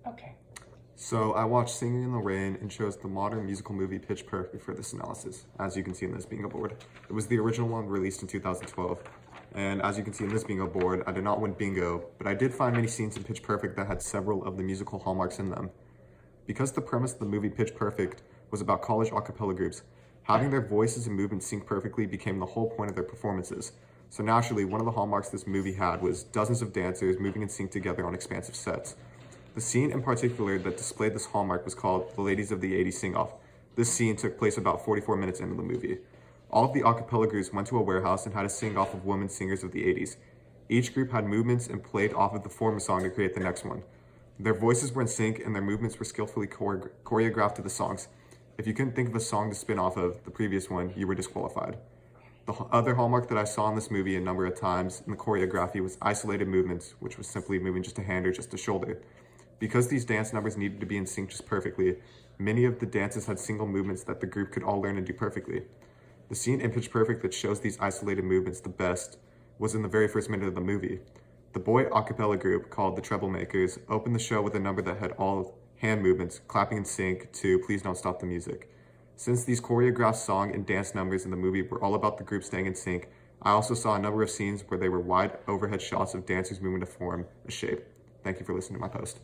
Okay. So I watched Singing in the Rain and chose the modern musical movie Pitch Perfect for this analysis, as you can see in this bingo board. It was the original one released in 2012. And as you can see in this bingo board, I did not win bingo, but I did find many scenes in Pitch Perfect that had several of the musical hallmarks in them. Because the premise of the movie Pitch Perfect was about college a cappella groups, having their voices and movements sync perfectly became the whole point of their performances. So naturally, one of the hallmarks this movie had was dozens of dancers moving in sync together on expansive sets. The scene in particular that displayed this hallmark was called The Ladies of the 80s Sing-Off. This scene took place about 44 minutes into the movie. All of the a cappella groups went to a warehouse and had a sing-off of women singers of the 80s. Each group had movements and played off of the former song to create the next one. Their voices were in sync and their movements were skillfully choreographed to the songs. If you couldn't think of a song to spin off of the previous one, you were disqualified. The other hallmark that I saw in this movie a number of times in the choreography was isolated movements, which was simply moving just a hand or just a shoulder. Because these dance numbers needed to be in sync just perfectly, many of the dances had single movements that the group could all learn and do perfectly. The scene in Pitch Perfect that shows these isolated movements the best was in the very first minute of the movie. The boy a cappella group, called the Treblemakers, opened the show with a number that had all hand movements, clapping in sync to Please Don't Stop the Music. Since these choreographed song and dance numbers in the movie were all about the group staying in sync, I also saw a number of scenes where they were wide overhead shots of dancers moving to form a shape. Thank you for listening to my post.